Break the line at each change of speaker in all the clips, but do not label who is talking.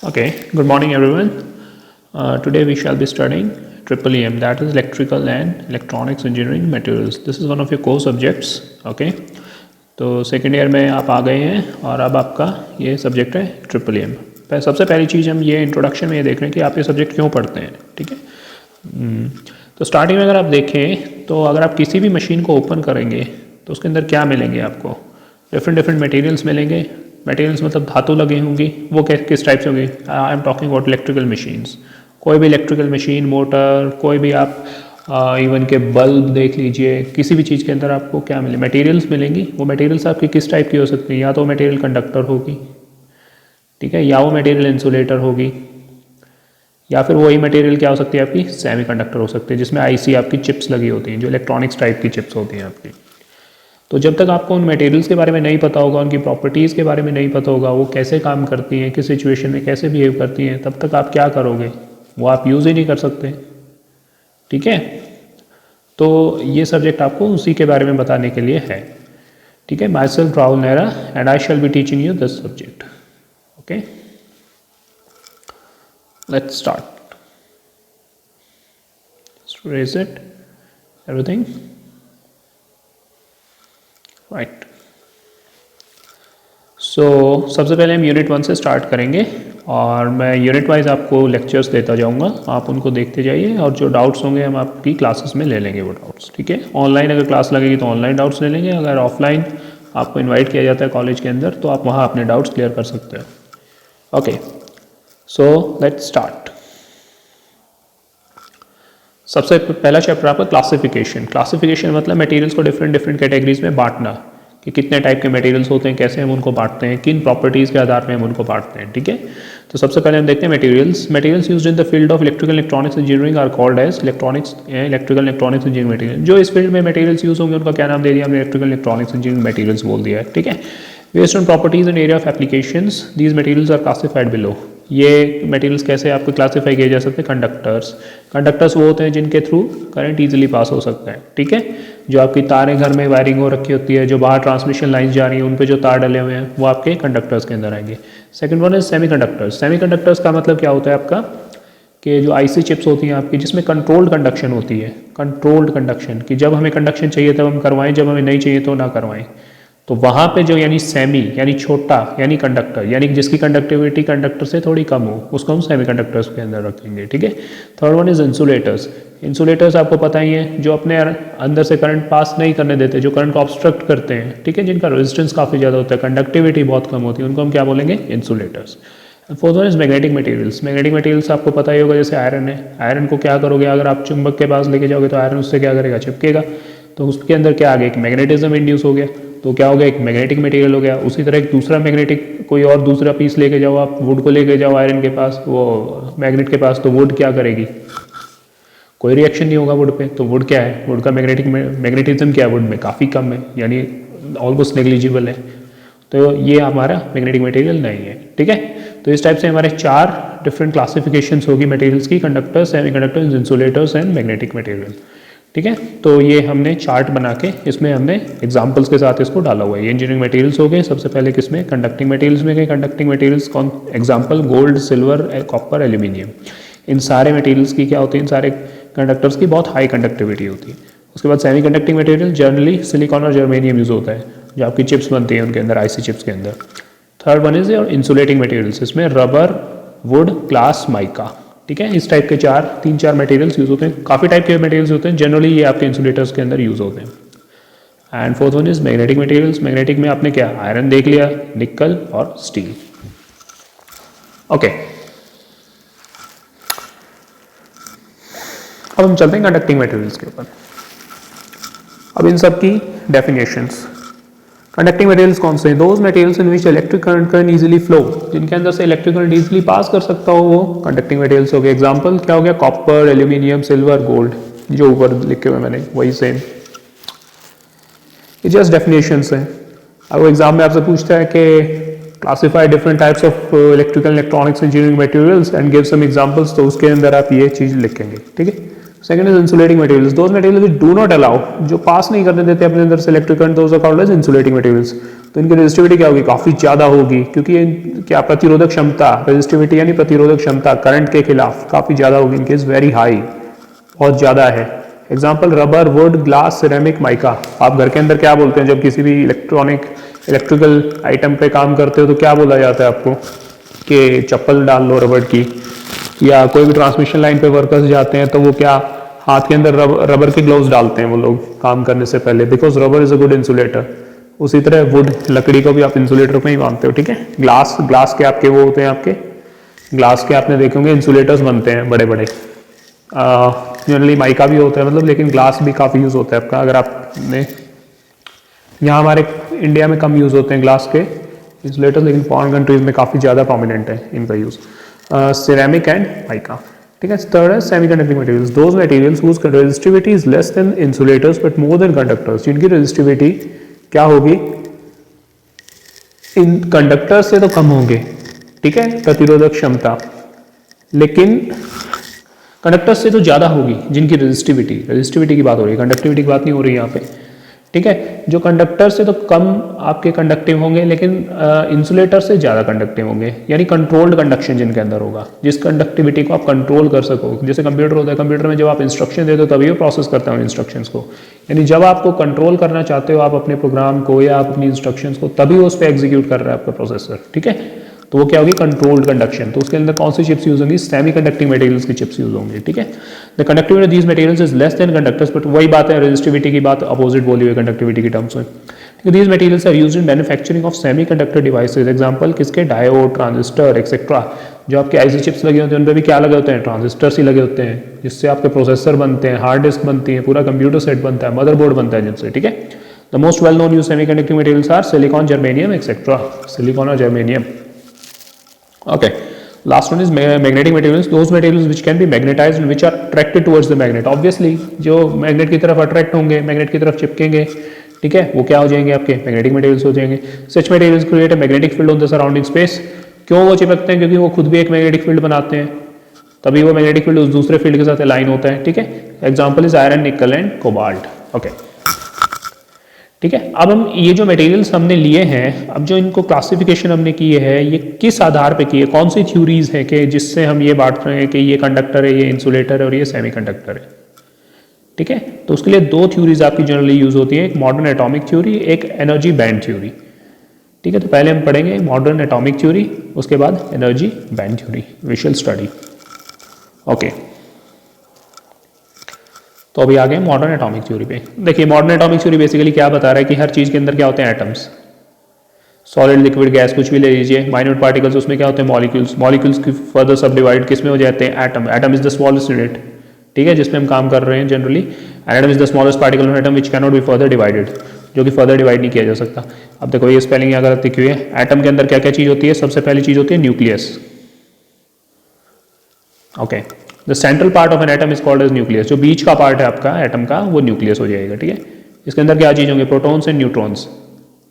Okay, good morning everyone. Today we shall be studying Triple EM, that is Electrical and Electronics Engineering Materials. This is one of your core subjects. Okay, तो second year में आप आ गए हैं और अब आपका ये subject है ट्रिपल एम। सबसे पहली चीज़ हम ये इंट्रोडक्शन में ये देख रहे हैं कि आप ये सब्जेक्ट क्यों पढ़ते हैं। ठीक है, तो स्टार्टिंग में अगर आप देखें तो अगर आप किसी भी मशीन को ओपन करेंगे तो उसके अंदर क्या मिलेंगे आपको, डिफरेंट मटेरियल्स मिलेंगे। मटेरियल्स मतलब धातु लगी होंगी, वो किस टाइप से होंगी। I am talking about electrical machines, कोई भी इलेक्ट्रिकल मशीन, मोटर, कोई भी आप इवन के बल्ब देख लीजिए, किसी भी चीज़ के अंदर आपको क्या मिले, मटेरियल्स मिलेंगी। वो मटेरियल्स आपकी किस टाइप की हो सकती है, या तो मटेरियल कंडक्टर होगी, ठीक है, या वो मटेरियल इंसुलेटर होगी, या फिर वही मटेरियल क्या हो सकती है आपकी सेमीकंडक्टर हो सकती है, जिसमें आईसी आपकी चिप्स लगी होती हैं, जो इलेक्ट्रॉनिक्स टाइप की चिप्स होती हैं आपकी। तो जब तक आपको उन मटेरियल्स के बारे में नहीं पता होगा, उनकी प्रॉपर्टीज़ के बारे में नहीं पता होगा, वो कैसे काम करती हैं, किस सिचुएशन में कैसे बिहेव करती हैं, तब तक आप क्या करोगे, वो आप यूज़ ही नहीं कर सकते। ठीक है, तो ये सब्जेक्ट आपको उसी के बारे में बताने के लिए है। ठीक है, my self Rahul Nehra and I shall be teaching you this subject. Okay, let's start. Raise it, everything right। सो सबसे पहले हम यूनिट 1 से स्टार्ट करेंगे और मैं यूनिट वाइज आपको लेक्चर्स देता जाऊंगा, आप उनको देखते जाइए और जो डाउट्स होंगे हम आपकी क्लासेस में ले लेंगे वो डाउट्स। ठीक है, ऑनलाइन अगर क्लास लगेगी तो ऑनलाइन डाउट्स ले लेंगे, अगर ऑफलाइन आपको इनवाइट किया जाता है कॉलेज के अंदर तो आप वहाँ अपने डाउट्स क्लियर कर सकते हो। Okay, so let's start. सबसे पहला चैप्टर आपका क्लासिफिकेशन। क्लासिफिकेशन मतलब मटेरियल्स को डिफरेंट कैटेगरीज में बांटना, कि कितने टाइप के मटेरियल्स होते हैं, कैसे हम उनको बांटते हैं, किन प्रॉपर्टीज़ के आधार पे हम उनको बांटते हैं। ठीक है, तो सबसे पहले हम देखते हैं materials used in the field of electrical electronics engineering are called as electrical electronics engineering material. जो इस फील्ड में मटेरियल्स यूज होंगे उनका क्या नाम दे दिया हमने, इलेक्ट्रिकल इलेक्ट्रॉनिक्स इंजीनियरिंग मटेरियल्स बोल दिया है। ठीक है, based on properties and area of applications these materials are classified below. ये मटेरियल्स कैसे आपको क्लासीफाई किए जा सकते हैं, कंडक्टर्स वो होते हैं जिनके थ्रू करंट इजीली पास हो सकता है। ठीक है, जो आपकी तारें घर में वायरिंग हो रखी होती है, जो बाहर ट्रांसमिशन लाइन जा रही है उन पे जो तार डले हुए हैं वो आपके कंडक्टर्स के अंदर आएंगे। सेकंड वन इज सेमीकंडक्टर्स का मतलब क्या होता है आपका, कि जो आईसी चिप्स होती हैं आपकी, जिसमें कंट्रोल्ड कंडक्शन होती है, कंट्रोल्ड कंडक्शन, कि जब हमें कंडक्शन चाहिए तब हम करवाएं, जब हमें नहीं चाहिए तो ना करवाएं। तो वहाँ पे जो यानी सेमी यानी छोटा यानी कंडक्टर, यानी जिसकी कंडक्टिविटी कंडक्टर से थोड़ी कम हो, उसको हम सेमी कंडक्टर्स के अंदर रखेंगे। ठीक है, थर्ड वन इज इंसुलेटर्स आपको पता ही है, जो अपने अंदर से करंट पास नहीं करने देते, जो करंट को ऑब्स्ट्रक्ट करते हैं। ठीक है, जिनका रेजिस्टेंस काफ़ी ज़्यादा होता है, कंडक्टिविटी बहुत कम होती है, उनको हम क्या बोलेंगे, insulators. Fourth one is magnetic materials आपको पता ही होगा, जैसे आयरन है, आयरन को क्या करोगे, अगर आप चुंबक के पास लेके जाओगे तो आयरन उससे क्या करेगा, चिपकेगा, तो उसके अंदर क्या आ गया, एक मैग्नेटिज्म इंड्यूस हो गया, तो क्या हो गया, एक मैग्नेटिक मटेरियल हो गया। उसी तरह एक दूसरा मैग्नेटिक कोई और दूसरा पीस लेके जाओ, आप वुड को लेके जाओ आयरन के पास, वो मैग्नेट के पास, तो वुड क्या करेगी, कोई रिएक्शन नहीं होगा वुड पे। तो वुड क्या है, वुड का मैग्नेटिज्म क्या है, वुड में काफ़ी कम है, यानी ऑलमोस्ट नेग्लिजिबल है, तो ये हमारा मैग्नेटिक मटेरियल नहीं है। ठीक है, तो इस टाइप से हमारे 4 डिफरेंट क्लासिफिकेशंस होगी मटेरियल्स की, conductors, semiconductors, insulators and magnetic material. ठीक है, तो ये हमने चार्ट बना के इसमें हमने एग्जांपल्स के साथ इसको डाला हुआ है। ये इंजीनियरिंग मटेरियल्स हो गए। सबसे पहले किसमें, कंडक्टिंग मटेरियल्स में गए। कंडक्टिंग मटेरियल्स कौन, example gold, silver, copper, aluminium. इन सारे मटेरियल्स की क्या होती है, इन सारे कंडक्टर्स की बहुत हाई कंडक्टिविटी होती है। उसके बाद semi conducting material, generally silicon और जर्मेनियम यूज होता है, जो आपकी चिप्स बनती हैं उनके अंदर, आईसी चिप्स के अंदर। थर्ड वन इज और इंसुलेटिंग मटेरियल्स, इसमें रबर, वुड, ग्लास, माइका। ठीक है, इस टाइप के 3-4 मटेरियल्स यूज होते हैं। काफ़ी टाइप के मटेरियल्स होते हैं, जनरली ये आपके इंसुलेटर्स के अंदर यूज होते हैं। And fourth one is magnetic materials. Magnetic में आपने क्या, आयरन देख लिया, निकल और स्टील। ओके, अब हम चलते हैं कंडक्टिंग मटेरियल्स के ऊपर। अब इन सब की डेफिनेशंस। कंडक्टिंग मटेरियल्स कौन से हैं, those materials in which electric current can easily flow, जिनके अंदर से इलेक्ट्रिक करंट इजीली पास कर सकता हो, वो कंडक्टिंग मटेरियल्स हो गए। एग्जांपल क्या हो गया, कॉपर, एल्यूमिनियम, सिल्वर, गोल्ड, जो ऊपर लिखे हुए मैंने वही सेम। ये जस्ट डेफिनेशंस हैं। अब वो एग्जाम में आपसे पूछता है कि classify different types of electrical electronics engineering materials and give some examples, तो उसके अंदर आप ये चीज लिखेंगे। ठीक है, second is insulating materials, those materials which do not allow, जो पास नहीं करने देते अपने अंदर से electric current, those are called as insulating materials. तो इनकी रेजिस्टिविटी क्या होगी, काफ़ी ज़्यादा होगी, क्योंकि क्या प्रतिरोधक क्षमता, रेजिस्टिविटी यानी प्रतिरोधक क्षमता करंट के खिलाफ काफ़ी ज़्यादा होगी, इनकी इज़ वेरी हाई, बहुत ज़्यादा है। Example rubber, would, glass, ceramic, mica. आप घर के अंदर क्या बोलते हैं जब किसी भी इलेक्ट्रिकल आइटम पे काम करते हो तो क्या बोला जाता है आपको कि चप्पल डाल लो रबर की, या कोई भी ट्रांसमिशन लाइन पे वर्कर्स जाते हैं तो वो क्या हाथ के अंदर रबर के ग्लव्स डालते हैं वो लोग काम करने से पहले, because rubber is a good insulator. उसी तरह वुड, लकड़ी को भी आप इंसुलेटर में ही मानते हो, ठीक है। ग्लास के आपके वो होते हैं, आपके ग्लास के आपने देखे होंगे इंसुलेटर्स बनते हैं बड़े बड़े। जनरली माइका भी होता है मतलब, लेकिन ग्लास भी काफ़ी यूज़ होता है आपका। अगर आपने यहाँ हमारे इंडिया में कम यूज़ होते हैं ग्लास के इंसुलेटर्स, लेकिन फॉरेन कंट्रीज में काफ़ी ज़्यादा प्रोमिनेंट है इनका यूज़। सिरेमिक एंड माइका, ठीक है। थर्ड है semiconducting materials, those materials whose resistivity is less than insulators but more than conductors. जिनकी रेजिस्टिविटी क्या होगी, इन कंडक्टर से तो कम होंगे, ठीक है, प्रतिरोधक क्षमता, लेकिन कंडक्टर से तो ज़्यादा होगी जिनकी रेजिस्टिविटी की बात हो रही है, कंडक्टिविटी की बात नहीं हो रही यहाँ पे, ठीक है। जो कंडक्टर से तो कम आपके कंडक्टिव होंगे, लेकिन इंसुलेटर से ज़्यादा कंडक्टिव होंगे, यानी कंट्रोल्ड कंडक्शन जिनके अंदर होगा, जिस कंडक्टिविटी को आप कंट्रोल कर सको। जैसे कंप्यूटर होता है, कंप्यूटर में जब आप इंस्ट्रक्शन देते हो तभी वो प्रोसेस करता है इंस्ट्रक्शंस को, यानी जब आपको कंट्रोल करना चाहते हो आप अपने प्रोग्राम को या आप अपनी इंस्ट्रक्शंस को, तभी वो उस पर एग्जीक्यूट कर रहा है आपका प्रोसेसर, ठीक है। तो वो क्या होगी, कंट्रोल्ड कंडक्शन। तो उसके अंदर कौन सी चिप्स यूज होंगी, सेमी कंडक्टिंग मटेरियल्स की चिप्स यूज होंगी, ठीक है। The conductivity of these materials is less then conductors, but वही बात है, रेजिस्टिविटी की बात अपोजिट बोली हुई कंडक्टिविटी की टर्म्स में। These materials are used in manufacturing of semi conductor devices. Example किसके, डायोड, ट्रांजिस्टर एक्सेट्रा। जो आपके आईसी चिप्स लगे होते हैं उन पर भी क्या लगे होते हैं, ट्रांजिस्टर्स ही लगे होते हैं, जिससे आपके प्रोसेसर बनते हैं, हार्ड डिस्क बनती है, पूरा कंप्यूटर सेट बनता है, मदरबोर्ड बनता है जिनसे, ठीक है। The most well known use semi conducting materials are silicon, germanium etcetera, silicon और germanium. Okay, last one is magnetic materials, those materials which can be magnetized and which are attracted towards the magnet. Obviously जो magnet की तरफ attract होंगे, magnet की तरफ चिपकेंगे, ठीक है, वो क्या हो जाएंगे, आपके मैग्नेटिक मटेरियल्स हो जाएंगे। Such materials create a magnetic field on the surrounding space. क्यों वो चिपकते हैं, क्योंकि वो खुद भी एक मैग्नेटिक फील्ड बनाते हैं, तभी वो मैग्नेटिक फील्ड उस दूसरे फील्ड के साथ अलाइन होता है, ठीक है। एग्जाम्पल इज आयरन, निकल एंड कोबाल्ट, ओके, ठीक है। अब हम ये जो मटेरियल्स हमने लिए हैं, अब जो इनको क्लासिफिकेशन हमने की है, ये किस आधार पे की है, कौन सी थ्योरीज है कि जिससे हम ये बांट रहे हैं कि ये कंडक्टर है, ये इंसुलेटर है और ये सेमी कंडक्टर है, ठीक है। तो उसके लिए दो थ्योरीज आपकी जनरली यूज होती है, एक मॉडर्न एटॉमिक थ्योरी, एक एनर्जी बैंड थ्योरी, ठीक है। तो पहले हम पढ़ेंगे मॉडर्न एटॉमिक थ्योरी, उसके बाद energy band theory, visual study, okay. तो अभी आ गए मॉडर्न एटॉमिक थ्योरी पे। देखिए मॉडर्न एटॉमिक थ्योरी बेसिकली क्या बता रहा है कि हर चीज़ के अंदर क्या होते हैं, एटम्स, सॉलिड, लिक्विड, गैस, कुछ भी ले लीजिए, माइन्यूट पार्टिकल्स, उसमें क्या होते हैं, मॉलिक्यूल्स, मॉलिक्यूल्स की फर्दर सब डिवाइड किस में हो जाते हैं, atom. Atom is the smallest unit, ठीक है, जिसमें हम काम कर रहे हैं generally. Atom is the smallest particle of atom which can not be further divided, जो कि फर्दर डिवाइड नहीं किया जा सकता। अब देखो ये स्पेलिंग यहाँ गलत लिखी हुई है। एटम के अंदर क्या क्या चीज़ होती है, सबसे पहली चीज़ होती है nucleus, okay. The central part of an atom is called as nucleus. जो बीच का पार्ट है आपका एटम का वो न्यूक्लियस हो जाएगा, ठीक है। इसके अंदर क्या चीज़ होंगे, प्रोटॉन्स एंड न्यूट्रॉन्स।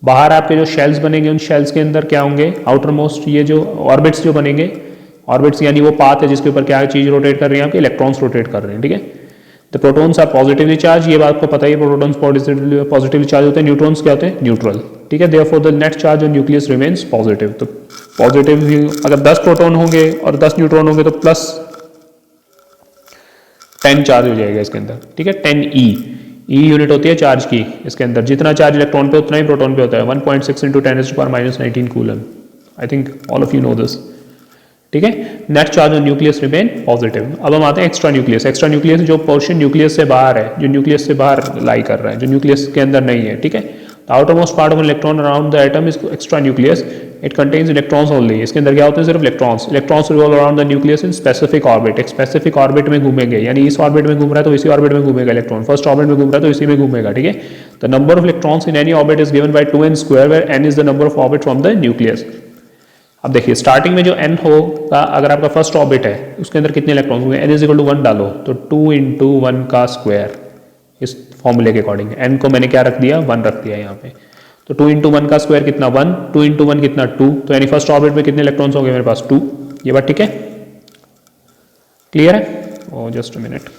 बाहर आपके जो शेल्स बनेंगे उन शेल्स के अंदर क्या होंगे, आउटर मोस्ट ये जो ऑर्बिट्स जो बनेंगे, ऑर्बिट्स यानी वो पाथ है जिसके ऊपर क्या चीज़ रोटेट कर रही है, आपके इलेक्ट्रॉन्स रोटेट कर रहे हैं, ठीक है। The protons are positively charge, ये बात आपको पता ही है, प्रोटॉन्स पॉजिटिवली चार्ज होते हैं, न्यूट्रॉन्स क्या होते हैं, न्यूट्रल, ठीक है। Therefore the net charge on nucleus remains positive. तो पॉजिटिव अगर 10 प्रोटॉन होंगे और 10 न्यूट्रॉन होंगे तो प्लस 10 चार्ज हो जाएगा इसके अंदर, ठीक है। 10 ई यूनिट होती है चार्ज की, इसके अंदर जितना चार्ज इलेक्ट्रॉन पे उतना ही प्रोटॉन पे होता है। 1.6 into 10⁻⁻19 coulomb, I think all of you know this, ठीक है। Net charge on nucleus remain positive. अब हम आते हैं एक्स्ट्रा न्यूक्लियस। एक्स्ट्रा न्यूक्लियस जो पोर्शन न्यूक्लियस से बाहर है, जो न्यूक्लियस से बाहर लाई कर रहा है, जो न्यूक्लियस के अंदर नहीं है, ठीक है। The outermost part of electron around the atom is extra nucleus, it contains electrons only. इसके अंदर क्या होते हैं, सिर्फ electrons. Electrons revolve around the nucleus in specific orbit, एक स्पेसिफिक ऑर्बिट में घूमेंगे, यानी इस ऑर्बिट में घूम रहा है तो इसी ऑर्बिट में घूमेगा इलेक्ट्रॉन, फर्स्ट ऑर्बिट में घूम रहा है तो इसी में घूमेगा, ठीक है। The number of electrons in any orbit is given by 2n square, where n is the number of orbit from the nucleus. अब देखिए स्टार्टिंग में जो n होगा, अगर आपका फर्स्ट ऑर्बिट है उसके अंदर कितने इलेक्ट्रॉन्स होंगे, n इज इक्वल टू 1 डालो तो 2 इंटू 1 का स्क्वायर, इस फॉर्मूले के अकॉर्डिंग n को मैंने क्या रख दिया, 1 रख दिया यहाँ पे। तो 2 इंटू 1 का स्क्वायर कितना 1, 2 इंटू 1 कितना 2, तो यानी फर्स्ट ऑर्बिट में कितने इलेक्ट्रॉन्स होंगे मेरे पास 2। ये बात ठीक है, क्लियर है। ओ जस्ट अ मिनट,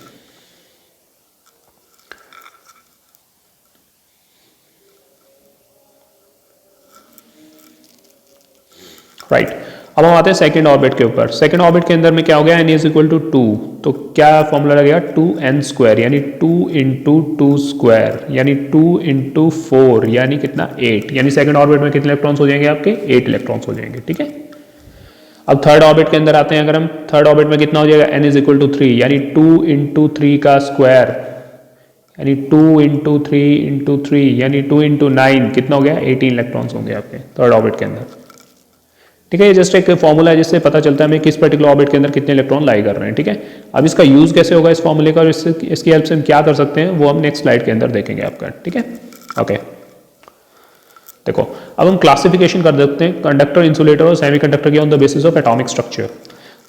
राइट। अब हम आते हैं सेकंड ऑर्बिट के ऊपर। सेकंड ऑर्बिट के अंदर में क्या हो गया, n इज इक्वल टू 2, तो क्या फॉर्मूला लगेगा 2n स्क्वायर, यानी 2 इंटू 2 स्क्वायर, यानी 2 इंटू 4, यानी कितना 8, यानी सेकंड ऑर्बिट में कितने इलेक्ट्रॉन्स हो जाएंगे आपके 8 इलेक्ट्रॉन्स हो जाएंगे, ठीक है। अब थर्ड ऑर्बिट के अंदर आते हैं, अगर हम थर्ड ऑर्बिट में कितना हो जाएगा n इज इक्वल टू 3, यानी 2 इंटू 3 का स्क्वायर, यानी 2 इंटू 3 इंटू 3, यानी 2 इंटू 9 कितना हो गया 18 इलेक्ट्रॉन्स होंगे आपके थर्ड ऑर्बिट के अंदर, ठीक है। ये जस्ट एक फॉर्मूला है जिससे पता चलता है हमें किस पर्टिकुलर ऑर्बिट के अंदर कितने इलेक्ट्रॉन लाई कर रहे हैं, ठीक है। अब इसका यूज कैसे होगा इस फॉर्मूले का और इसकी हेल्प से हम क्या कर सकते हैं वो हम नेक्स्ट स्लाइड के अंदर देखेंगे आपका, ठीक है। ओके, देखो अब हम क्लासिफिकेशन कर देते हैं कंडक्टर, इंसुलेटर और सेमीकंडक्टर के on the basis of atomic structure.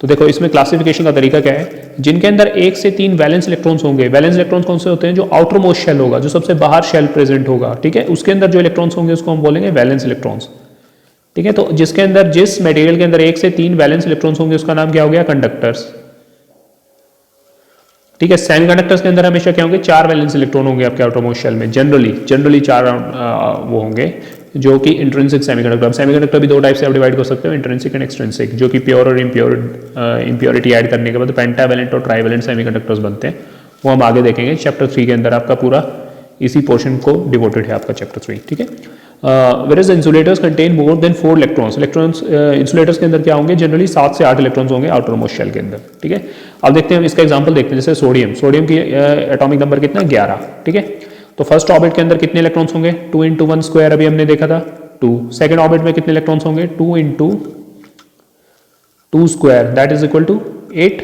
तो देखो इसमें क्लासिफिकेशन का तरीका क्या है, जिनके अंदर 1 से 3 वैलेंस इलेक्ट्रॉन्स होंगे। वैलेंस इलेक्ट्रॉन्स कौन से होते हैं, जो आउटर मोस्ट शेल होगा, जो सबसे बाहर शेल प्रेजेंट होगा, ठीक है, उसके अंदर जो इलेक्ट्रॉन्स होंगे उसको हम बोलेंगे वैलेंस इलेक्ट्रॉन्स, ठीक है। तो जिसके अंदर, जिस मटेरियल के अंदर 1 से 3 वैलेंस इलेक्ट्रॉन्स होंगे उसका नाम क्या हो गया, कंडक्टर्स, ठीक है। सेमीकंडक्टर्स के अंदर हमेशा क्या होंगे, 4 वैलेंस इलेक्ट्रॉन होंगे आपके आउटर मोस्ट शेल में, जनरली 4 वो होंगे जो कि इंट्रिंसिक सेमीकंडक्टर। अब सेमीकंडक्टर भी 2 टाइप से आप डिवाइड कर सकते हो, इंट्रिंसिक एंड एक्सट्रिंसिक, जो कि प्योर और इम्प्योरिटी ऐड करने के बाद पेंटावैलेंट और ट्राइवैलेंट सेमीकंडक्टर्स बनते हैं। वो हम आगे देखेंगे चैप्टर 3 के अंदर, आपका पूरा इसी पोर्शन को डिवोटेड है आपका चैप्टर 3, ठीक है। whereas insulators contain more than 4 electrons. Insulators के अंदर क्या होंगे, जनरली 7 से 8 इलेक्ट्रॉन्स होंगे आउटर मोस्ट शेल के अंदर, ठीक है। अब देखते हैं हम इसका एग्जांपल देखते हैं, जैसे सोडियम की एटॉमिक नंबर कितना 11, ठीक है। तो फर्स्ट ऑर्बिट के अंदर कितने इलेक्ट्रॉन्स होंगे, 2 इंटू 1 स्क्वायर, अभी हमने देखा था 2। सेकेंड ऑर्बिट में कितने इलेक्ट्रॉन्स होंगे, 2 into 2 square, that is equal to 8।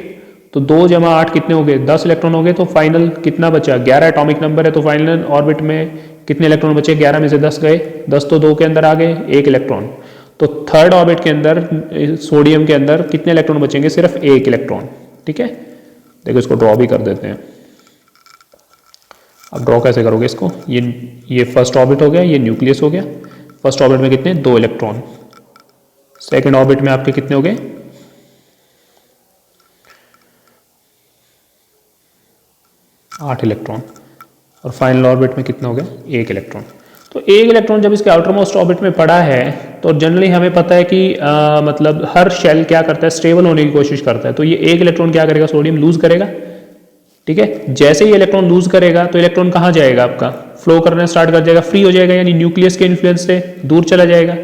तो 2 जमा 8 कितने हो गए, 10 इलेक्ट्रॉन हो गए। तो फाइनल कितना बचा, 11 एटॉमिक नंबर है, तो फाइनल ऑर्बिट में कितने इलेक्ट्रॉन बचे, 11 में से 10 गए, 10 तो 2 के अंदर आ गए, 1 इलेक्ट्रॉन। तो थर्ड ऑर्बिट के अंदर सोडियम के अंदर कितने इलेक्ट्रॉन बचेंगे, सिर्फ 1 इलेक्ट्रॉन, ठीक है। देखो इसको ड्रॉ भी कर देते हैं। अब ड्रॉ कैसे करोगे इसको, ये फर्स्ट ऑर्बिट हो गया, ये न्यूक्लियस हो गया। फर्स्ट ऑर्बिट में कितने, 2 इलेक्ट्रॉन। सेकेंड ऑर्बिट में आपके कितने हो गए, 8 इलेक्ट्रॉन। और फाइनल ऑर्बिट में कितना हो गया, 1 इलेक्ट्रॉन। तो 1 इलेक्ट्रॉन जब इसके आउटर मोस्ट ऑर्बिट में पड़ा है, तो जनरली हमें पता है कि मतलब हर शेल क्या करता है, स्टेबल होने की कोशिश करता है। तो ये 1 इलेक्ट्रॉन क्या करेगा, सोडियम लूज करेगा, ठीक है। जैसे ही इलेक्ट्रॉन लूज करेगा तो इलेक्ट्रॉन कहाँ जाएगा, आपका फ्लो करना स्टार्ट कर जाएगा, फ्री हो जाएगा, यानी न्यूक्लियस के इन्फ्लुएंस से दूर चला जाएगा।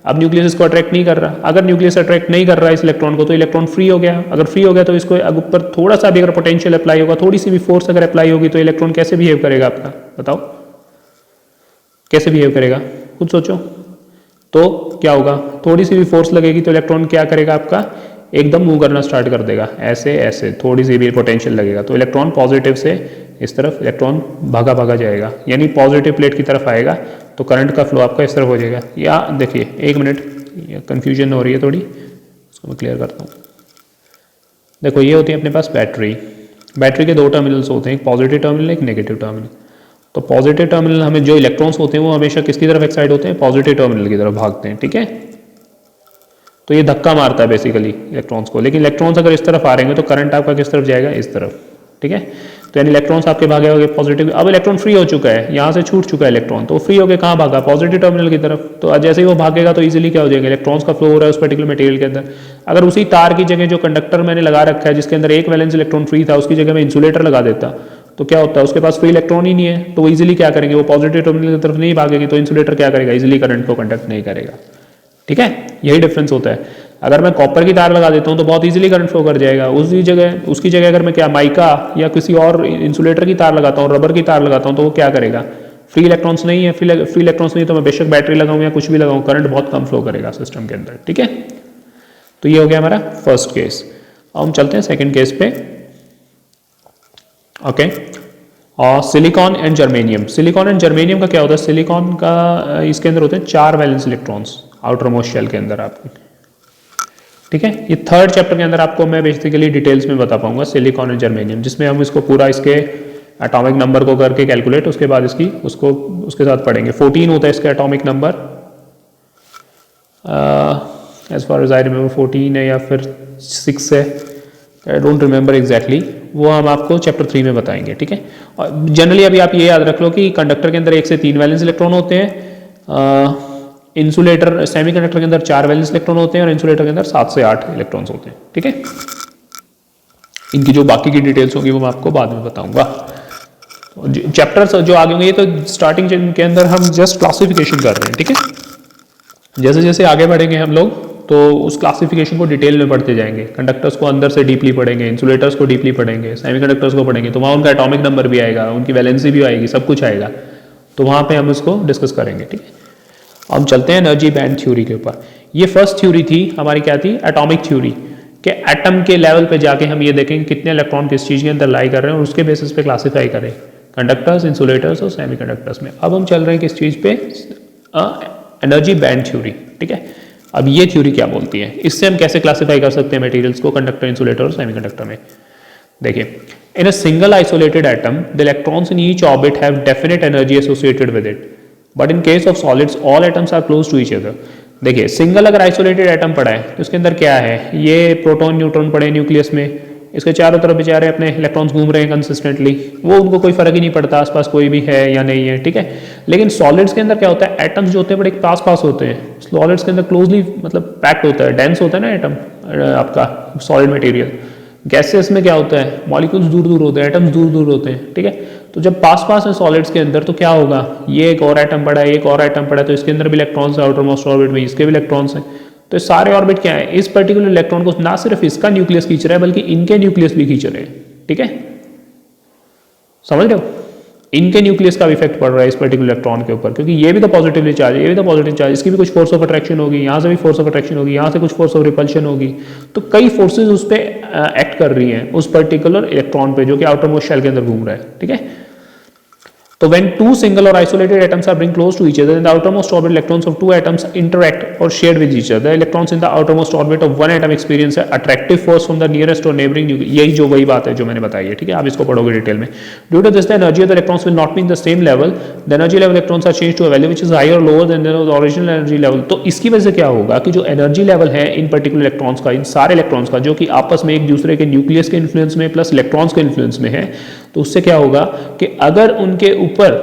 अब न्यूक्लियस इसको अट्रैक्ट नहीं कर रहा। अगर न्यूक्लियस अट्रैक्ट नहीं कर रहा है इस इलेक्ट्रॉन को, तो इलेक्ट्रॉन फ्री हो गया। अगर फ्री हो गया तो इसको ऊपर थोड़ा सा भी अगर पोटेंशियल अप्लाई होगा, थोड़ी सी भी फोर्स अगर अप्लाई होगी, तो इलेक्ट्रॉन कैसे बिहेव करेगा आपका, बताओ कैसे बिहेव करेगा, खुद सोचो। तो क्या होगा, थोड़ी सी भी फोर्स लगेगी तो इलेक्ट्रॉन क्या करेगा आपका, एकदम मूव करना स्टार्ट कर देगा, ऐसे ऐसे, थोड़ी सी भी पोटेंशियल लगेगा तो इलेक्ट्रॉन पॉजिटिव से इस तरफ इलेक्ट्रॉन भागा जाएगा, यानी पॉजिटिव प्लेट की तरफ आएगा, तो करंट का फ्लो आपका इस तरफ हो जाएगा। या देखिए 1 मिनट, कंफ्यूजन हो रही है थोड़ी, इसको मैं क्लियर करता हूँ। देखो ये होती है अपने पास बैटरी के 2 टर्मिनल्स होते हैं, एक पॉजिटिव टर्मिनल, एक नेगेटिव टर्मिनल। तो पॉजिटिव टर्मिनल हमें जो इलेक्ट्रॉन्स होते हैं वो हमेशा किसकी तरफ एक्साइट होते हैं, पॉजिटिव टर्मिनल की तरफ भागते हैं, ठीक है। तो ये धक्का मारता है बेसिकली इलेक्ट्रॉन्स को, लेकिन इलेक्ट्रॉन्स अगर इस तरफ आ रहे हैं तो करंट आपका किस तरफ जाएगा, इस तरफ, ठीक है। तो यानी इलेक्ट्रॉन्स आपके भागे होंगे पॉजिटिव। अब इलेक्ट्रॉन फ्री हो चुका है, यहाँ से छूट चुका है इलेक्ट्रॉन, तो फ्री होकर कहाँ भागा, पॉजिटिव टर्मिनल की तरफ। तो जैसे ही वो भागेगा तो इजीली क्या हो जाएगा, इलेक्ट्रॉन्स का फ्लो हो रहा है उस पर्टिकुलर मटेरियल के अंदर। अगर उसी तार की जगह जो कंडक्टर मैंने लगा रखा है जिसके अंदर 1 वैलेंस इलेक्ट्रॉन फ्री था, उसकी जगह मैं इंसुलेटर लगा देता, तो क्या होता है, उसके पास फ्री इलेक्ट्रॉन ही नहीं है, तो वो इजीली क्या करेंगे, वो पॉजिटिव टर्मिनल की तरफ नहीं भागेगी, तो इंसुलेटर क्या करेगा, इजीली करंट को कंडक्ट नहीं करेगा, ठीक है। यही डिफरेंस होता है। अगर मैं कॉपर की तार लगा देता हूं तो बहुत इजीली करंट फ्लो कर जाएगा, उसकी जगह अगर मैं क्या माइका या किसी और इंसुलेटर की तार लगाता हूं, रबर की तार लगाता हूं, तो वो क्या करेगा, फ्री इलेक्ट्रॉन्स नहीं है, फ्री इलेक्ट्रॉन्स नहीं, तो मैं बेशक बैटरी लगाऊं या कुछ भी लगाऊं, करंट बहुत कम फ्लो करेगा सिस्टम के अंदर, ठीक है। तो ये हो गया हमारा फर्स्ट केस। अब हम चलते हैं सेकेंड केस पे, ओके। और silicon and germanium. Silicon and germanium का क्या होता है, सिलिकॉन का इसके अंदर होते हैं 4 valence electrons outer most shell के अंदर आपके, ठीक है। ये थर्ड चैप्टर के अंदर आपको मैं बेसिकली डिटेल्स में बता पाऊंगा सिलिकॉन एंड जर्मेनियम, जिसमें हम इसको पूरा इसके एटॉमिक नंबर को करके कैलकुलेट, उसके बाद इसकी उसके साथ पढ़ेंगे। 14 होता है इसका atomic number, as far as I remember 14 है या फिर 6 है, आई डोंट रिमेंबर एग्जैक्टली, वो हम आपको चैप्टर 3 में बताएंगे, ठीक है। और जनरली अभी आप ये याद रख लो कि कंडक्टर के अंदर 1 से 3 वैलेंस इलेक्ट्रॉन होते हैं, इंसुलेटर सेमीकंडक्टर के अंदर 4 वैलेंस इलेक्ट्रॉन होते हैं और इंसुलेटर के अंदर 7 से 8 इलेक्ट्रॉन्स होते हैं, ठीक है। इनकी जो बाकी की डिटेल्स होंगी वो मैं आपको बाद में बताऊंगा। चैप्टर्स जो आगे होंगे, ये तो स्टार्टिंग के अंदर हम जस्ट क्लासिफिकेशन कर रहे हैं, ठीक है। जैसे जैसे आगे बढ़ेंगे हम लोग तो उस क्लासिफिकेशन को डिटेल में पढ़ते जाएंगे। कंडक्टर्स को अंदर से डीपली पढ़ेंगे, इंसुलेटर्स को डीपली पढ़ेंगे, सेमीकंडक्टर्स को पढ़ेंगे, तो वहाँ उनका एटॉमिक नंबर भी आएगा, उनकी वैलेंसी भी आएगी, सब कुछ आएगा, तो वहाँ पे हम इसको डिस्कस करेंगे, ठीक है। हम चलते हैं एनर्जी बैंड थ्योरी के ऊपर। ये फर्स्ट थ्योरी थी हमारी, क्या थी, एटॉमिक थ्योरी, कि एटम के लेवल पे जाके हम ये देखेंगे कितने इलेक्ट्रॉन किस चीज़ के अंदर लाई कर रहे हैं और उसके बेसिस पे क्लासीफाई करें कंडक्टर्स, इंसुलेटर्स और सेमीकंडक्टर्स में। अब हम चल रहे हैं किस चीज़ पे, एनर्जी बैंड थ्योरी, ठीक है। अब ये थ्योरी क्या बोलती है, इससे हम कैसे क्लासीफाई कर सकते हैं मटेरियल्स को, कंडक्टर, इंसुलेटर और सेमीकंडक्टर में। देखिए, in a single isolated atom the electrons in each orbit have definite energy associated with it, but in case of solids all atoms are close to each other. देखिए, single अगर isolated atom पड़ा है तो इसके अंदर क्या है, ये प्रोटॉन न्यूट्रॉन पड़े न्यूक्लियस में, इसके चारों तरफ बेचारे अपने इलेक्ट्रॉन्स घूम रहे हैं कंसिस्टेंटली, वो उनको कोई फर्क ही नहीं पड़ता आसपास कोई भी है या नहीं है, ठीक है। लेकिन सॉलिड्स के अंदर क्या होता है, एटम्स जो होते हैं बड़े पास पास होते हैं, सॉलिड्स के अंदर क्लोजली मतलब पैक्ड होता है, डेंस होता है ना एटम आपका सॉलिड मटेरियल। गैसेस में क्या होता है, मॉलिक्यूल्स दूर दूर होते हैं, एटम्स दूर दूर होते हैं, ठीक है। तो जब पास पास है सॉलिड्स के अंदर तो क्या होगा, ये एक और एटम पड़ा है, एक और एटम पड़ा है, तो इसके अंदर भी इलेक्ट्रॉन्स है, आउटर मोस्ट ऑर्बिट में इसके भी इलेक्ट्रॉन्स हैं, तो सारे ऑर्बिट क्या है, इस पर्टिकुलर इलेक्ट्रॉन को ना सिर्फ इसका न्यूक्लियस खींच रहा है बल्कि इनके न्यूक्लियस भी खींच रहे हैं, ठीक है, समझ रहे हो, इनके न्यूक्लियस का भी इफेक्ट पड़ रहा है इस पर्टिकुलर इलेक्ट्रॉन के ऊपर, क्योंकि ये भी तो पॉजिटिवली चार्ज है, ये भी तो पॉजिटिव चार्ज, इसकी भी कुछ फोर्स ऑफ अट्रैक्शन होगी, यहाँ से भी फोर्स ऑफ अट्रैक्शन होगी, यहाँ से कुछ फोर्स ऑफ रिपल्शन होगी, तो कई फोर्सेज उस पर एक्ट कर रही हैं उस पर्टिकुलर इलेक्ट्रॉन पे जो कि आउटर मोस्ट शेल के अंदर घूम रहा है, ठीक है। तो when two single or isolated atoms are bring close to each other, then the outermost orbit electrons of two atoms interact or shared with each other. The electrons in the outermost orbit of one atom experience an attractive force from the nearest or neighboring nucleus. यही जो वही बात है जो मैंने बताई है, ठीक है, आप इसको पढ़ोगे डिटेल में। Due to this, the energy of the electrons will not be in the same level. The energy level electrons are changed to a value which is higher or lower than the original energy level. तो इसकी वजह से क्या होगा कि जो energy level है इन particular electrons का, इन सारे इलेक्ट्रॉन्स का, जो कि आपस में एक दूसरे के न्यूक्लियस के इन्फ्लुएंस में प्लस इलेक्ट्रॉन्स के इन्फ्लुएंस में है, तो उससे क्या होगा कि अगर उनके ऊपर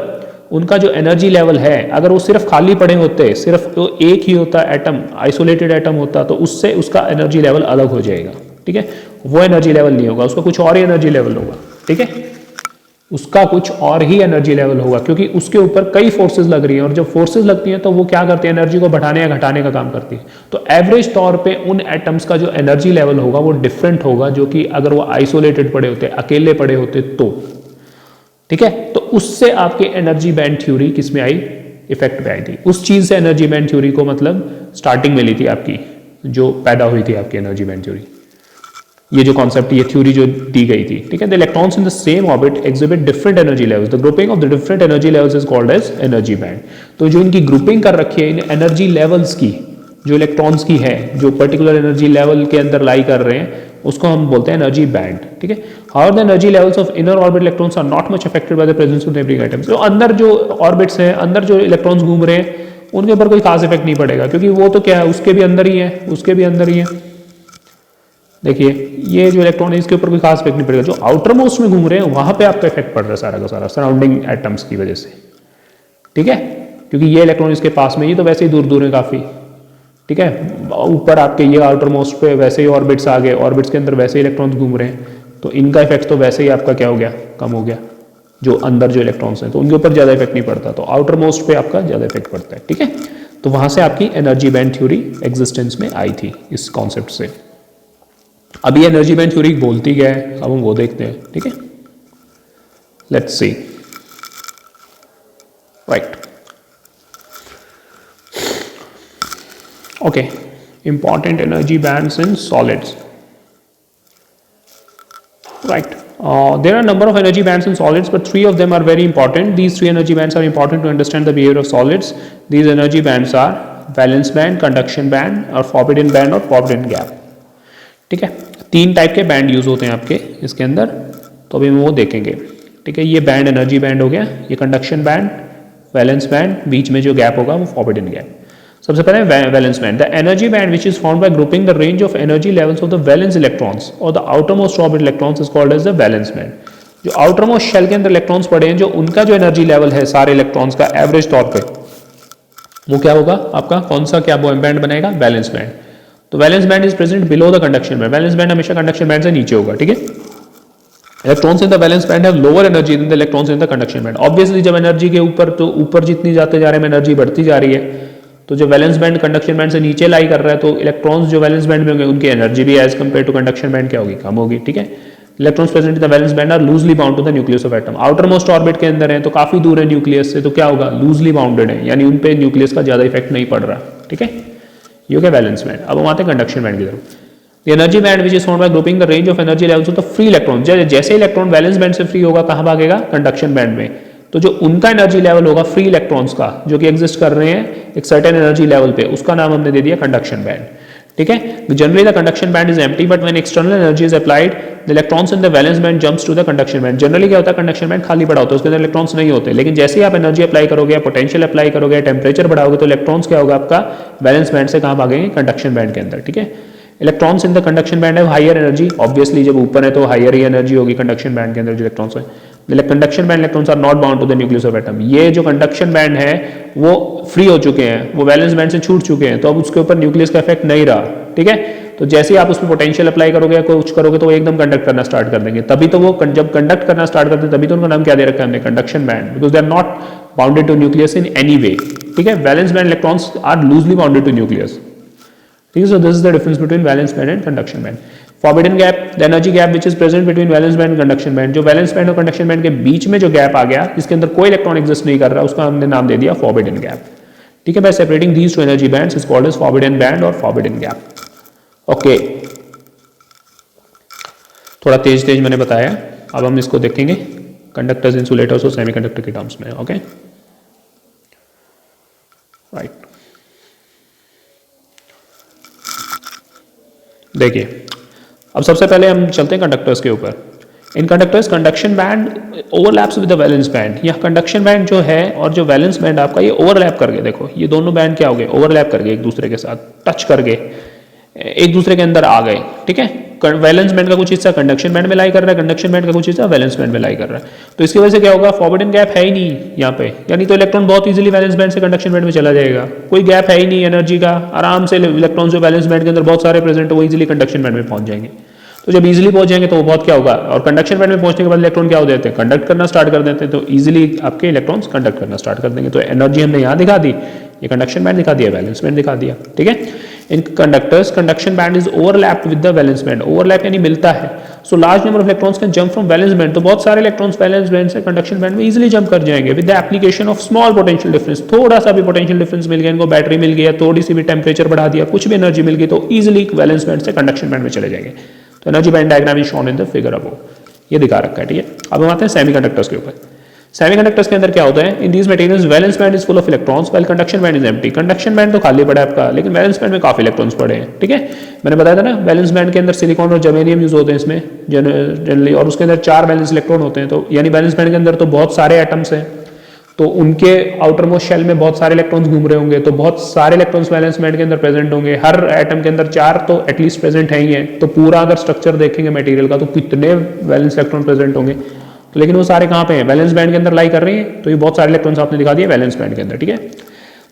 उनका जो एनर्जी लेवल है, अगर वो सिर्फ खाली पड़े होते, सिर्फ वो एक ही होता एटम, आइसोलेटेड एटम होता, तो उससे उसका एनर्जी लेवल अलग हो जाएगा, ठीक है। वो एनर्जी लेवल नहीं होगा, उसका कुछ और ही एनर्जी लेवल होगा, ठीक है, उसका कुछ और ही एनर्जी लेवल होगा, क्योंकि उसके ऊपर कई फोर्सेज लग रही हैं, और जब फोर्सेज लगती हैं तो वो क्या करती है, एनर्जी को बढ़ाने या घटाने का काम करती है। तो एवरेज तौर पे उन एटम्स का जो एनर्जी लेवल होगा वो डिफरेंट होगा, जो कि अगर वो आइसोलेटेड पड़े होते, अकेले पड़े होते तो, ठीक है। तो उससे आपकी एनर्जी बैंड थ्योरी किस में आई, इफेक्ट पे आई थी, उस चीज से एनर्जी बैंड थ्योरी को मतलब स्टार्टिंग में ली थी आपकी, जो पैदा हुई थी आपकी एनर्जी बैंड थ्योरी, ये जो कॉन्सेप्ट, ये थ्योरी जो दी गई थी, ठीक है। The electrons in the same orbit exhibit different energy levels, the grouping of the different energy levels is called as energy band. तो जो इनकी ग्रुपिंग कर रखी है इन एनर्जी लेवल्स की, जो इलेक्ट्रॉन्स की है, जो पर्टिकुलर एनर्जी लेवल के अंदर लाई कर रहे हैं, उसको हम बोलते हैं एनर्जी बैंड, ठीक है। How the energy levels of inner orbit electrons are not much affected by the presence of neighbouring atoms. जो अंदर जो ऑर्बिट्स हैं, अंदर जो इलेक्ट्रॉन्स घूम रहे हैं, उनके ऊपर कोई खास इफेक्ट नहीं पड़ेगा, क्योंकि वो तो क्या है, उसके भी अंदर ही है, उसके भी अंदर ही है। देखिए, ये जो इलेक्ट्रॉन है इसके ऊपर कोई खास इफेक्ट नहीं पड़ेगा, जो आउटर मोस्ट में घूम रहे हैं वहां पे आपका इफेक्ट पड़ रहा है सारा का सारा सराउंडिंग एटम्स की वजह से, ठीक है। क्योंकि ये इलेक्ट्रॉन इसके पास में, ये तो वैसे ही दूर दूर है काफी, ठीक है। ऊपर आपके ये आउटर मोस्ट पे वैसे ही ऑर्बिट्स आ गए, ऑर्बिट्स के अंदर वैसे ही इलेक्ट्रॉन्स घूम रहे हैं, तो इनका इफेक्ट तो वैसे ही आपका क्या हो गया, कम हो गया। जो अंदर जो इलेक्ट्रॉन्स हैं तो उनके ऊपर ज्यादा इफेक्ट नहीं पड़ता, तो आउटर मोस्ट पे आपका ज्यादा इफेक्ट पड़ता है, ठीक है। तो वहां से आपकी एनर्जी बैंड थ्योरी एग्जिस्टेंस में आई थी इस कॉन्सेप्ट से। अब ये एनर्जी बैंड थ्योरी बोलती क्या है, अब हम वो देखते हैं, ठीक है। Let's see, right, okay, important energy bands in solids, right. There are a number of energy bands in solids, but 3 of them are very important. These 3 energy bands are important to understand the behavior of solids. These energy bands are valence band, conduction band और forbidden band और forbidden gap, ठीक है। 3 type के band use होते हैं आपके इसके अंदर, तो अभी हम वो देखेंगे, ठीक है। ये बैंड एनर्जी बैंड हो गया, ये कंडक्शन बैंड, वैलेंस बैंड, बीच में जो गैप होगा वो फॉरबिडन गैप। सबसे पहले valence band, the energy band which is found by grouping the range of energy levels of the valence electrons और the outer most orbit electrons is called as the valence band. जो outer most shell के अंदर electrons पड़े हैं, जो उनका जो energy level है सारे इलेक्ट्रॉन्स का एवरेज तौर पे वो क्या होगा आपका, कौन सा क्या बैंड बनेगा, वैलेंस बैंड। तो valence band is present below the conduction band, valence band हमेशा कंडक्शन बैंड से नीचे होगा, ठीक है। Electrons in the valence band have lower energy than the electrons in the conduction band. Obviously जब energy के ऊपर, तो ऊपर जितनी जाते जा रहे हैं एनर्जी बढ़ती जा रही है, तो जो वैलेंस बैंड कंडक्शन बैंड से नीचे लाई कर रहा है, तो इलेक्ट्रॉन्स जो वैलेंस बैंड में होंगे उनकी एनर्जी भी as compare to conduction band क्या होगी, कम होगी, ठीक है। Electrons present in the valence band are loosely bound to the nucleus of atom, outer most orbit के अंदर है तो काफी दूर है न्यूक्लियस से, तो क्या होगा, लूजली बाउंडेड है, यानी उन पे न्यूक्लियस का ज्यादा इफेक्ट नहीं पड़ रहा, ठीक है। ये हो गया वैलेंस बैंड। अब हम आते हैं कंडक्शन बैंड की तरफ। The energy band which is formed by grouping the range of energy levels of the free electron, जैसे इलेक्ट्रॉन वैलेंस बैंड से फ्री होगा कहाँ भागेगा, कंडक्शन बैंड में, तो जो उनका एनर्जी लेवल होगा फ्री इलेक्ट्रॉन्स का जो कि एग्जिस्ट कर रहे हैं एक सर्टेन एनर्जी लेवल पे, उसका नाम हमने दे दिया कंडक्शन बैंड, ठीक है। Generally the conduction band is empty but when external energy is applied the electrons in the valence band jumps to the conduction band. Generally क्या होता है, कंडक्शन बैंड खाली पड़ा होता है, उसके अंदर इलेक्ट्रॉन्स नहीं होते, लेकिन जैसे ही आप एनर्जी अप्लाई करोगे, पोटेंशियल अप्लाई करोगे, टेम्परेचर बढ़ाओगे, तो इलेक्ट्रॉन्स क्या होगा आपका, वैलेंस बैंड से कहाँ भागेंगे, कंडक्शन बैंड के अंदर, ठीक है। Electrons in the conduction band है हायर एनर्जी, ऑब्वियसली जब ऊपर है तो हायर ही एनर्जी होगी कंडक्शन बैंड के अंदर जो इलेक्ट्रॉन्स है। Conduction band electrons are not bound to the nucleus of atom, ये जो कंडक्शन बैंड है वो फ्री हो चुके हैं, वो वैलेंस बैंड से छूट चुके हैं, तो अब उसके ऊपर न्यूक्लियस का इफेक्ट नहीं रहा, ठीक है। तो जैसे ही आप उसमें पोटेंशियल अप्लाई करोगे या कुछ करोगे तो वो एकदम कंडक्ट करना स्टार्ट कर देंगे, तभी तो वो जब कंडक्ट करना स्टार्ट करते हैं तभी तो उनका नाम क्या दे रखा है हमने, conduction band, because they are not bounded to nucleus in any way, ठीक है। Valence band electrons are loosely bounded to nucleus, ठीक है। So this is the difference between valence band and conduction band. Forbidden gap, the energy gap which is present between valence band and conduction band, जो valence band और conduction band के बीच में जो gap आ गया जिसके अंदर कोई इलेक्ट्रॉन एग्जिस्ट नहीं कर रहा, उसका हमने नाम दे दिया फॉरबिडन गैप, ठीक है। By separating these two energy bands is called as forbidden band और फॉरबिडन गैप। ओके, थोड़ा तेज तेज मैंने बताया, अब हम इसको देखेंगे कंडक्टर्स, इंसुलेटर्स और सेमीकंडक्टर के टर्म्स में, ओके राइट। देखिए अब सबसे पहले हम चलते हैं कंडक्टर्स के ऊपर। In conductors conduction band overlaps with the valence band, यह कंडक्शन बैंड जो है और जो वैलेंस बैंड आपका ये ओवरलैप करके, देखो ये दोनों बैंड क्या हो गए, ओवरलैप करके एक दूसरे के साथ टच करके एक दूसरे के अंदर आ गए, ठीक है। वैलेंस बैंड का कुछ हिस्सा कंडक्शन बैंड में लाई कर रहा है, कंडक्शन बैंड का कुछ हिस्सा वैलेंस बैंड में लाई कर रहा है, तो इसकी वजह से क्या होगा, फॉरबिडन गैप है ही नहीं यहाँ पे, यानी तो इलेक्ट्रॉन बहुत इजीली वैलेंस बैंड से कंडक्शन बैंड में चला जाएगा, कोई गैप है ही नहीं एनर्जी का, आराम से इलेक्ट्रॉन जो वैलेंस बैंड के अंदर बहुत सारे प्रेजेंट है वो इजीली कंडक्शन बैंड में पहुंच जाएंगे। तो जब इजीली पहुंच जाएंगे तो वो बहुत क्या होगा, और कंडक्शन बैंड में पहुंचने के बाद इलेक्ट्रॉन क्या हो जाते हैं, कंडक्ट करना स्टार्ट कर देते हैं, तो इजीली आपके इलेक्ट्रॉन्स कंडक्ट करना स्टार्ट कर देंगे। तो एनर्जी हमने यहाँ दिखा दी, ये कंडक्शन बैंड दिखा दिया, वैलेंस बैंड दिखा दिया, ठीक है। In conductors conduction band is overlapped with the valence band, overlap यानी मिलता है। So large number of electrons can jump from valence band, तो बहुत सारे इलेक्ट्रॉन्स वैलेंस बैंड से कंडक्शन बैंड में इजीली जंप कर जाएंगे with the application of small potential difference, थोड़ा सा भी पोटेंशियल डिफरेंस मिल गया इनको, बैटरी मिल गया, थोड़ी सी भी टेम्परेचर बढ़ा दिया, कुछ भी एनर्जी मिल गई, तो इजीली वैलेंस बैंड से कंडक्शन बैंड में चले जाएंगे। तो energy band diagram is shown in the figure above, ये दिखा रखा है, ठीक है। अब हम आते हैं सेमीकंडक्टर्स के ऊपर। सेमीकंडक्टर्स के अंदर क्या होता है, in these materials valence band is full of electrons while conduction band is empty, conduction band तो खाली पड़ा है आपका, लेकिन वैलेंस बैंड में काफी इलेक्ट्रॉन्स पड़े हैं, ठीक है। मैंने बताया था ना वैलेंस बैंड के अंदर सिलिकॉन और जर्मेनियम यूज होते हैं इसमें जनरली, और उसके अंदर 4 वैलेंस इलेक्ट्रॉन होते हैं, तो यानी वैलेंस बैंड के अंदर तो बहुत सारे एटम्स हैं, तो उनके आउटर मोस्ट शेल में बहुत सारे इलेक्ट्रॉन्स घूम रहे होंगे, तो बहुत सारे इलेक्ट्रॉन्स वैलेंस बैंड के अंदर प्रेजेंट होंगे, हर एटम के अंदर 4 तो एटलीस्ट प्रेजेंट है ही है, तो पूरा अगर स्ट्रक्चर देखेंगे मटेरियल का तो कितने वैलेंस इलेक्ट्रॉन प्रेजेंट होंगे, तो लेकिन वो सारे कहाँ पे हैं, वैलेंस बैंड के अंदर लाई कर रही है, तो ये बहुत सारे इलेक्ट्रॉन्स आपने दिखा दिए वैलेंस बैंड के अंदर, ठीक है।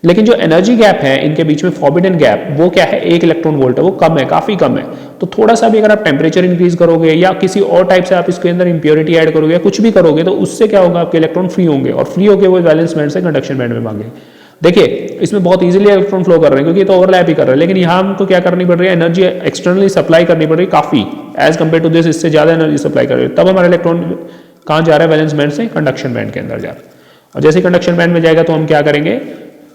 लेकिन जो एनर्जी गैप है इनके बीच में फॉरबिडन गैप, वो क्या है, 1 इलेक्ट्रॉन वोल्ट है, वो कम है, काफी कम है। तो थोड़ा सा भी अगर आप टेम्परेचर इंक्रीज करोगे या किसी और टाइप से आप इसके अंदर इंप्योरिटी ऐड करोगे या कुछ भी करोगे, तो उससे क्या होगा, आपके इलेक्ट्रॉन फ्री होंगे, और फ्री होकर वो वैलेंस बैंड से कंडक्शन बैंड में भागेंगे। देखिए इसमें बहुत इजीली इलेक्ट्रॉन फ्लो कर रहे हैं क्योंकि ये तो ओवरलैप ही कर रहा है, लेकिन यहाँ हमको क्या करनी पड़ रही है, एनर्जी एक्सटर्नली सप्लाई करनी पड़ रही है काफी, एज कंपेयर टू दिस इससे ज्यादा एनर्जी सप्लाई कर रही है, तब हमारा इलेक्ट्रॉन कहाँ जा रहा है, वैलेंस बैंड से कंडक्शन बैंड के अंदर जा रहा है, और जैसे कंडक्शन बैंड में जाएगा तो हम क्या करेंगे,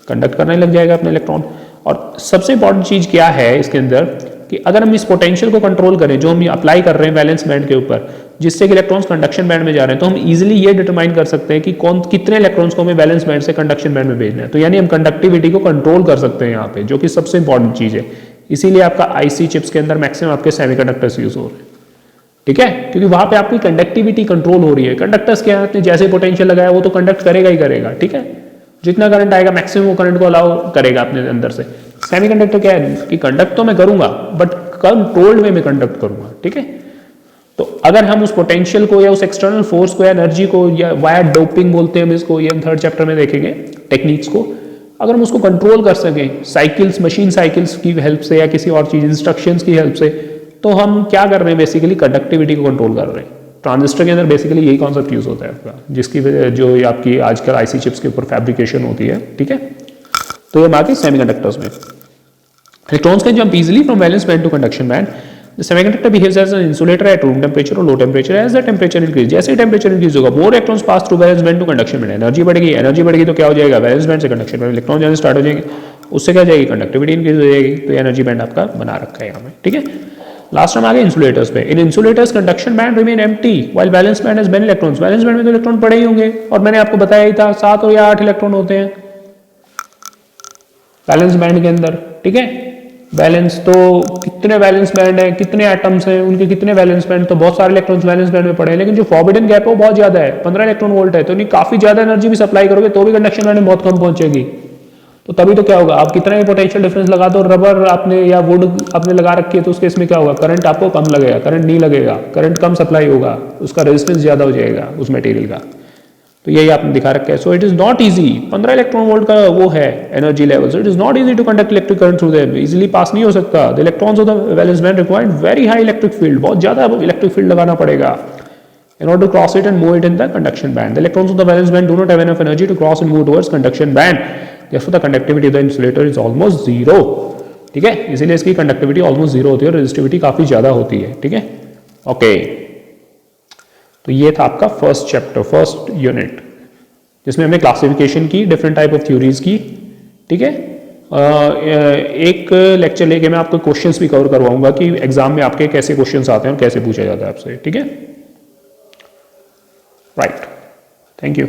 कंडक्ट करने लग जाएगा अपने इलेक्ट्रॉन। और सबसे इंपॉर्टेंट चीज क्या है इसके अंदर कि अगर हम इस पोटेंशियल को कंट्रोल करें जो हम अप्लाई कर रहे हैं वैलेंस बैंड के ऊपर, जिससे कि इलेक्ट्रॉन्स कंडक्शन बैंड में जा रहे हैं, तो हम इजीली ये डिटरमाइन कर सकते हैं कि कौन कितने इलेक्ट्रॉन्स को हमें वैलेंस बैंड से कंडक्शन बैंड में भेजना है, तो यानी हम कंडक्टिविटी को कंट्रोल कर सकते हैं यहाँ पे, जो कि सबसे इंपॉर्टेंट चीज है। इसीलिए आपका आईसी चिप्स के अंदर मैक्सिमम आपके सेमीकंडक्टर्स यूज हो रहे हैं, ठीक है, क्योंकि वहां पे आपकी कंडक्टिविटी कंट्रोल हो रही है। कंडक्टर्स के आपने जैसे पोटेंशियल लगाया वो तो कंडक्ट करेगा ही करेगा, ठीक है, जितना करंट आएगा मैक्सिमम वो करंट को अलाउ करेगा अपने अंदर से। सेमीकंडक्टर क्या है कि कंडक्ट तो मैं करूंगा बट कंट्रोल्ड वे में कंडक्ट करूंगा, ठीक है। तो अगर हम उस पोटेंशियल को या उस एक्सटर्नल फोर्स को या एनर्जी को, या वाया डोपिंग बोलते हैं हम इसको, ये हम 3rd चैप्टर में देखेंगे टेक्निक्स को, अगर हम उसको कंट्रोल कर सकें साइकिल्स, मशीन साइकिल्स की हेल्प से या किसी और चीज़ इंस्ट्रक्शंस की हेल्प से, तो हम क्या कर रहे हैं, बेसिकली कंडक्टिविटी को कंट्रोल कर रहे हैं। ट्रांजिस्टर के अंदर बेसिकली यही कॉन्सेप्ट यूज होता है आपका, जिसकी वजह जो आपकी आजकल आईसी चिप्स के ऊपर फैब्रिकेशन होती है, ठीक है। तो ये बाकी सेमीकंडक्टर्स में electrons can jump easily from valence band to conduction band. The semiconductor behaves as an insulator at room temperature or low temperature. As the temperature increase, जैसे ही टेम्परेचर इंक्रीज होगा, more electrons pass through valence band to conduction band. Energy बढ़ेगी तो क्या हो जाएगा, valence band से conduction band electron जाने start हो जाएंगे, उससे क्या जाएगी, कंडक्टिविटी इंक्रीज हो जाएगी। तो एनर्जी बैंड आपका बना रखा है यहाँ में, ठीक है। लास्ट हम आ गए इंसुलेटर्स पे। In insulators conduction band remain empty while valence band has many electrons. Valence band में तो इलेक्ट्रॉन पड़े ही होंगे, और मैंने आपको बताया ही था 7 और या 8 इलेक्ट्रॉन होते हैं बैलेंस बैंड के अंदर, ठीक है। बैलेंस तो कितने बैलेंस बैंड है, कितने एटम्स हैं, उनके कितने बैलेंस बैंड, तो बहुत सारे इलेक्ट्रॉन्स बैलेंस बैंड में पड़े हैं। लेकिन जो फॉरबिडन गैप है वो बहुत ज्यादा है, 15 इलेक्ट्रॉन वोल्ट है, तो नहीं काफी ज्यादा एनर्जी भी सप्लाई करोगे तो भी कंडक्शन बैंड में बहुत कम पहुंचेगी। तो तभी तो क्या होगा, आप कितना ही पोटेंशियल डिफरेंस लगा दो, रबर आपने या वुड आपने लगा रखी है, तो उसके इसमें क्या होगा, करंट आपको कम लगेगा, करंट नहीं लगेगा, करंट कम सप्लाई होगा, उसका रेजिस्टेंस ज्यादा हो जाएगा उस मटेरियल का। तो यही आपने दिखा रखा है। So it is not easy, 15 electron volt का वो है energy level, so it is not easy to conduct electric current through them, easily pass नहीं हो सकता। The electrons of the valence band required very high electric field, बहुत ज्यादा electric field लगाना पड़ेगा in order to cross it and move it in the conduction band. The electrons of the valence band do not have enough energy to cross and move towards conduction band. Therefore, the conductivity of the insulator is almost zero. ठीक है, इसीलिए इसकी conductivity almost zero होती है और resistivity काफी ज्यादा होती है, ठीक है। ओके, तो ये था आपका फर्स्ट चैप्टर, फर्स्ट यूनिट, जिसमें हमने क्लासिफिकेशन की, डिफरेंट टाइप ऑफ थ्योरीज की, ठीक है। एक लेक्चर लेके मैं आपको क्वेश्चंस भी कवर करवाऊंगा कि एग्जाम में आपके कैसे क्वेश्चंस आते हैं और कैसे पूछा जाता है आपसे, ठीक है। Right, thank you.